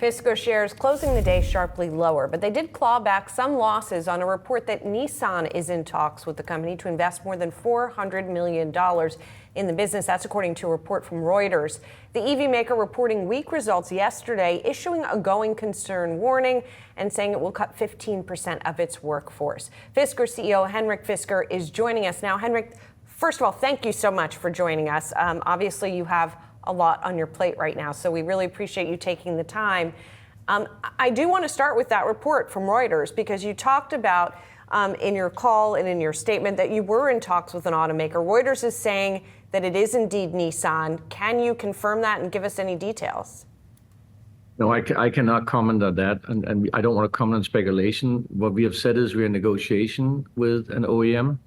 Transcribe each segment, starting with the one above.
Fisker shares closing the day sharply lower, but they did claw back some losses on a report that Nissan is in talks with the company to invest more than $400 million in the business. That's according to a report from Reuters. The EV maker reporting weak results yesterday, issuing a going concern warning and saying it will cut 15% of its workforce. Fisker CEO Henrik Fisker is joining us now. Henrik, first of all, thank you so much for joining us. Obviously, you have a lot on your plate right now, so we really appreciate you taking the time. I do want to start with that report from Reuters, because you talked about in your call and in your statement that you were in talks with an automaker. Reuters is saying that it is indeed Nissan. Can you confirm that and give us any details? No, I cannot comment on that, and I don't want to comment on speculation. What we have said is we're in negotiation with an OEM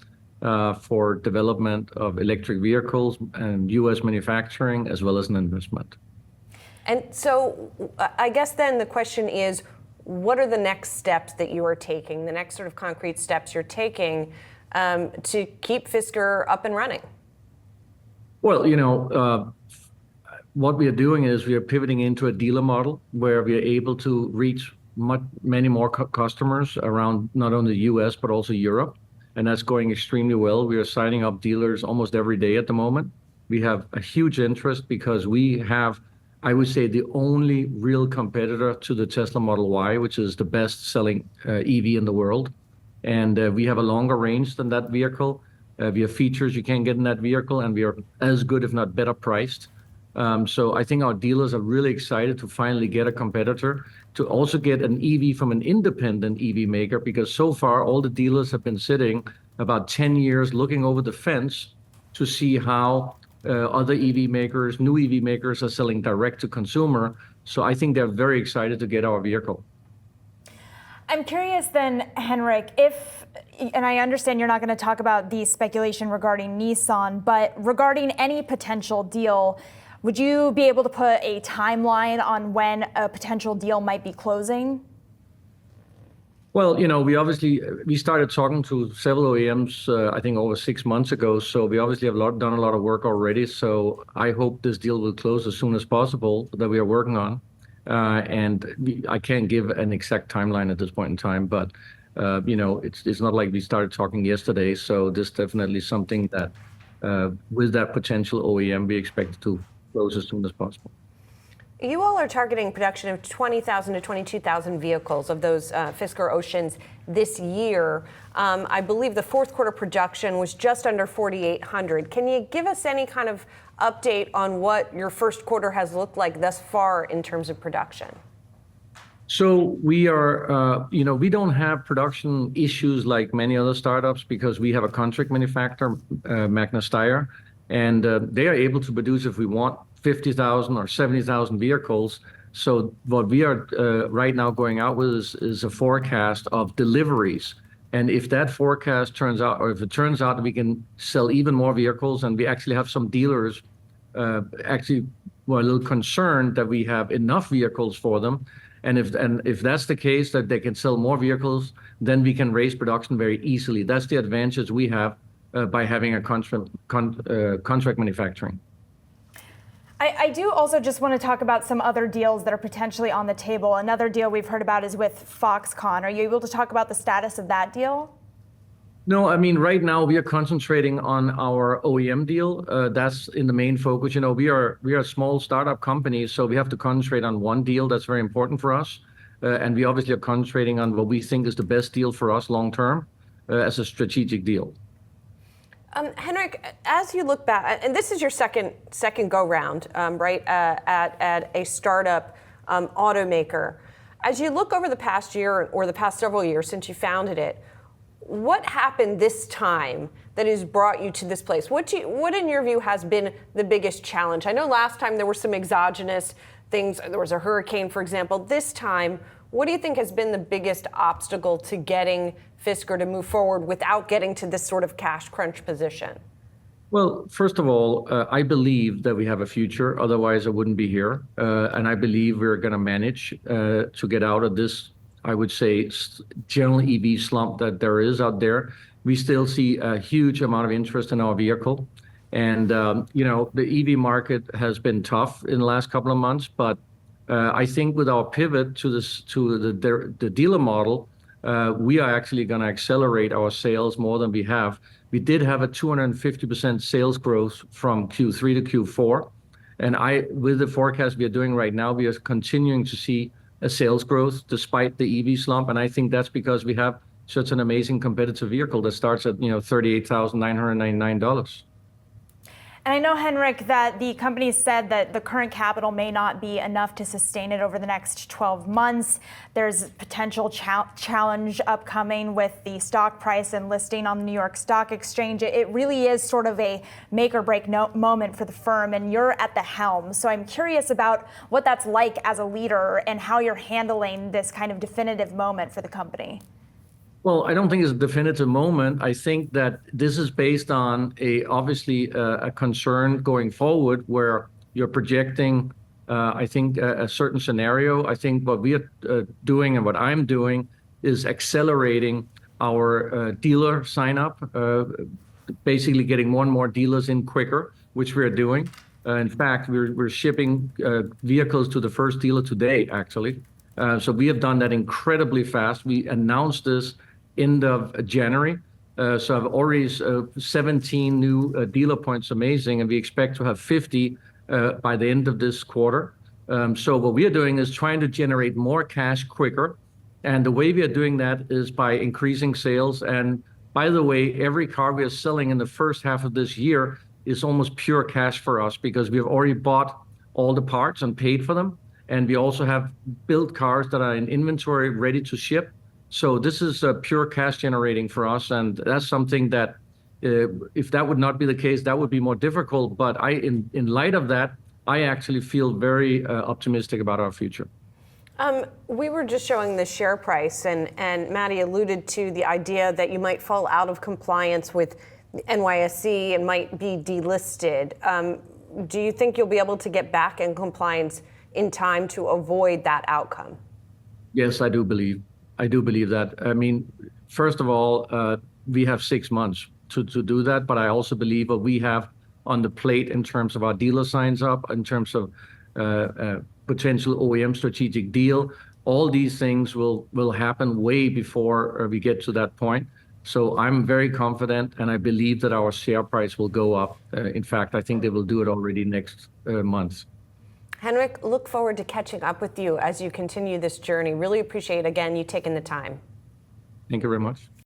for development of electric vehicles and U.S. manufacturing, as well as an investment. And so I guess then the question is, what are the next steps that you are taking, the next sort of concrete steps you're taking to keep Fisker up and running? Well, what we are doing is we are pivoting into a dealer model where we are able to reach many more customers around not only the U.S., but also Europe. And that's going extremely well. We are signing up dealers almost every day at the moment. We have a huge interest because we have, I would say, the only real competitor to the Tesla Model Y, which is the best-selling EV in the world. And we have a longer range than that vehicle. We have features you can't get in that vehicle, and we are as good, if not better, priced. So I think our dealers are really excited to finally get a competitor, to also get an EV from an independent EV maker, because so far all the dealers have been sitting about 10 years looking over the fence to see how other EV makers, new EV makers, are selling direct to consumer. So I think they're very excited to get our vehicle. I'm curious then, Henrik, and I understand you're not going to talk about the speculation regarding Nissan, but regarding any potential deal, would you be able to put a timeline on when a potential deal might be closing? Well, we started talking to several OEMs, I think over 6 months ago. So we obviously have done a lot of work already. So I hope this deal will close as soon as possible, that we are working on. And I can't give an exact timeline at this point in time, but it's not like we started talking yesterday. So this is definitely something that with that potential OEM, we expect to close as soon as possible. You all are targeting production of 20,000 to 22,000 vehicles of those Fisker Oceans this year. I believe the fourth quarter production was just under 4,800. Can you give us any kind of update on what your first quarter has looked like thus far in terms of production? So we are, we don't have production issues like many other startups, because we have a contract manufacturer, Magna Steyr, and they are able to produce, if we want, 50,000 or 70,000 vehicles. So what we are right now going out with is a forecast of deliveries. And if that forecast turns out, or if it turns out that we can sell even more vehicles, and we actually have some dealers actually were a little concerned that we have enough vehicles for them. And if that's the case, that they can sell more vehicles, then we can raise production very easily. That's the advantage we have by having a contract manufacturing. I do also just want to talk about some other deals that are potentially on the table. Another deal we've heard about is with Foxconn. Are you able to talk about the status of that deal? No, I mean, right now we are concentrating on our OEM deal. That's in the main focus. We are a small startup company, so we have to concentrate on one deal that's very important for us. And we obviously are concentrating on what we think is the best deal for us long term as a strategic deal. Henrik, as you look back, and this is your second go round, right, at a startup automaker. As you look over the past year or the past several years since you founded it, what happened this time that has brought you to this place? What in your view has been the biggest challenge? I know last time there were some exogenous things. There was a hurricane, for example. This time, what do you think has been the biggest obstacle to getting Fisker to move forward without getting to this sort of cash crunch position? Well, first of all, I believe that we have a future. Otherwise, I wouldn't be here. And I believe we're going to manage to get out of this, I would say, general EV slump that there is out there. We still see a huge amount of interest in our vehicle. And, the EV market has been tough in the last couple of months, but I think with our pivot to the dealer model, we are actually going to accelerate our sales more than we have. We did have a 250% sales growth from Q3 to Q4. And with the forecast we are doing right now, we are continuing to see a sales growth despite the EV slump. And I think that's because we have such an amazing competitive vehicle that starts at $38,999. And I know, Henrik, that the company said that the current capital may not be enough to sustain it over the next 12 months. There's potential challenge upcoming with the stock price and listing on the New York Stock Exchange. It really is sort of a make or break moment for the firm, and you're at the helm. So I'm curious about what that's like as a leader and how you're handling this kind of definitive moment for the company. Well, I don't think it's a definitive moment. I think that this is based on obviously a concern going forward where you're projecting, I think, a certain scenario. I think what we are doing and what I'm doing is accelerating our dealer sign up, basically getting more and more dealers in quicker, which we are doing. In fact, we're shipping vehicles to the first dealer today, actually. So we have done that incredibly fast. We announced this end of January. So I've already 17 new dealer points, amazing, and we expect to have 50 by the end of this quarter. So what we are doing is trying to generate more cash quicker. And the way we are doing that is by increasing sales. And by the way, every car we are selling in the first half of this year is almost pure cash for us because we have already bought all the parts and paid for them. And we also have built cars that are in inventory ready to ship. So this is pure cash generating for us, and that's something that if that would not be the case, that would be more difficult. But in light of that, I actually feel very optimistic about our future. We were just showing the share price, and Maddie alluded to the idea that you might fall out of compliance with NYSE and might be delisted. Do you think you'll be able to get back in compliance in time to avoid that outcome? Yes, I do believe that. I mean, first of all, we have 6 months to do that, but I also believe what we have on the plate in terms of our dealer signs up, in terms of potential OEM strategic deal, all these things will happen way before we get to that point. So I'm very confident, and I believe that our share price will go up. In fact, I think they will do it already next month. Henrik, look forward to catching up with you as you continue this journey. Really appreciate, again, you taking the time. Thank you very much.